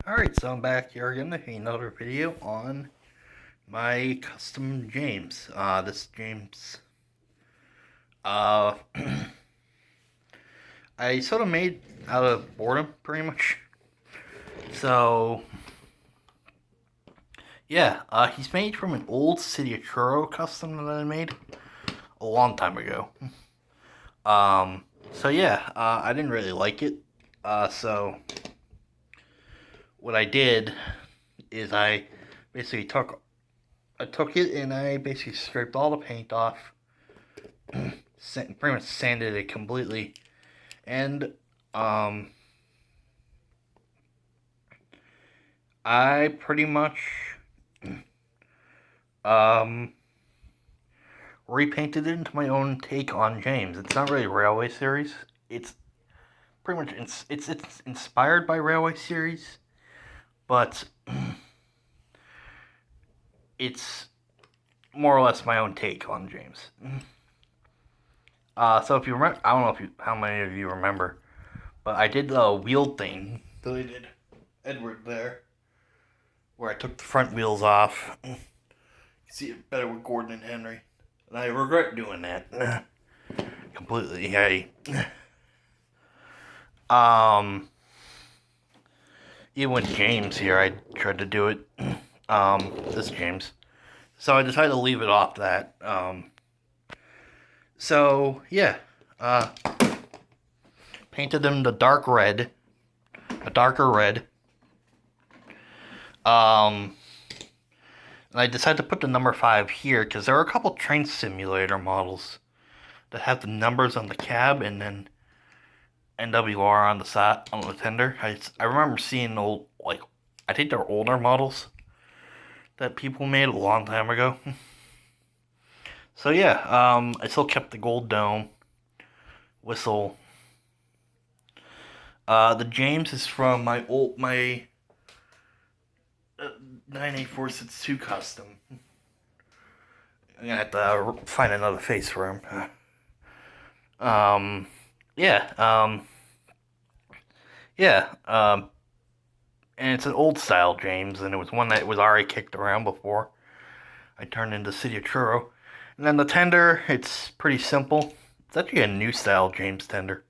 Alright, so I'm back here again with another video on my custom James. This James, uh, I sort of made out of boredom, pretty much. So, yeah, he's made from an old City of Churro custom that I made a long time ago. So yeah, I didn't really like it. So what I did is I basically took it and I basically scraped all the paint off, pretty much sanded it completely, and I pretty much um, repainted it into my own take on James. It's not really Railway Series. It's pretty much it's inspired by Railway Series, but it's more or less my own take on James. So if you remember, I don't know how many of you remember, but I did the wheel thing that I did Edward there, where I took the front wheels off. You see it better with Gordon and Henry, and I regret doing that completely. Even with James here, I tried to do it. This James, so I decided to leave it off that. So yeah, painted them the dark red, a darker red. And I decided to put the number 5 here because there are a couple train simulator models that have the numbers on the cab and then NWR on the side on the tender. I remember seeing old, like, I think they're older models that people made a long time ago. So yeah, I still kept the gold dome, whistle. The James is from my 98462 custom. I'm gonna have to find another face for him. Yeah, yeah, and it's an old style James, and it was one that was already kicked around before I turned into City of Churro. And then the tender, it's pretty simple. It's actually a new style James tender,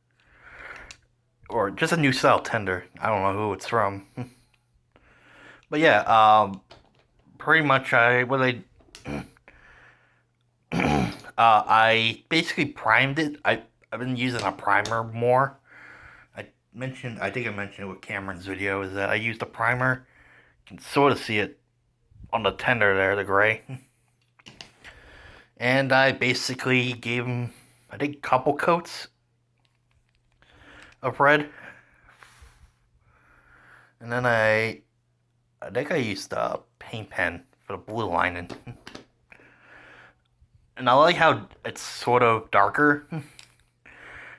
or just a new style tender. I don't know who it's from, but yeah, pretty much I basically primed it. I've been using a primer more. I think I mentioned it with Cameron's video, is that I used a primer. You can sort of see it on the tender there, the gray. And I basically gave him, I think, a couple coats of red. And then I think I used a paint pen for the blue lining. And I like how it's sort of darker.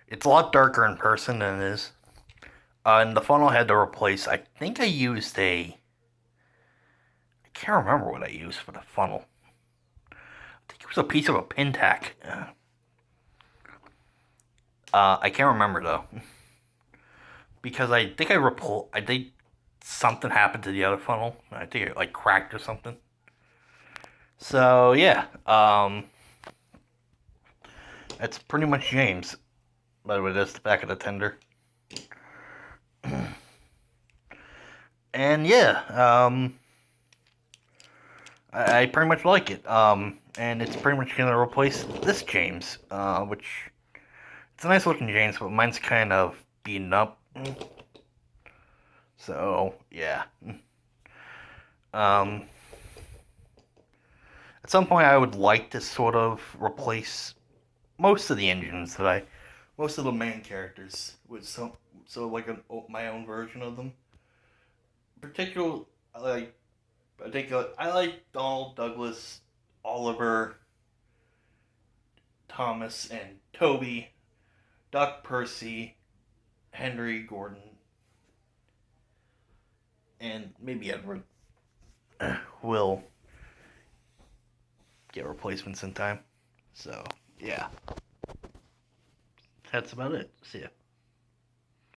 It's a lot darker in person than it is. And the funnel had to replace, I think I used I can't remember what I used for the funnel. I think it was a piece of a pin tack. I can't remember though. Because I think I think something happened to the other funnel. I think it like cracked or something. So yeah, that's pretty much James. By the way, that's the back of the tender. And yeah, I pretty much like it. And it's pretty much gonna replace this James, which it's a nice looking James, but mine's kind of beaten up. So yeah. At some point, I would like to sort of replace most of the engines most of the main characters with like my own version of them. Particularly, I like Donald, Douglas, Oliver, Thomas, and Toby, Duck, Percy, Henry, Gordon, and maybe Edward will get replacements in time. So, yeah. That's about it. See ya.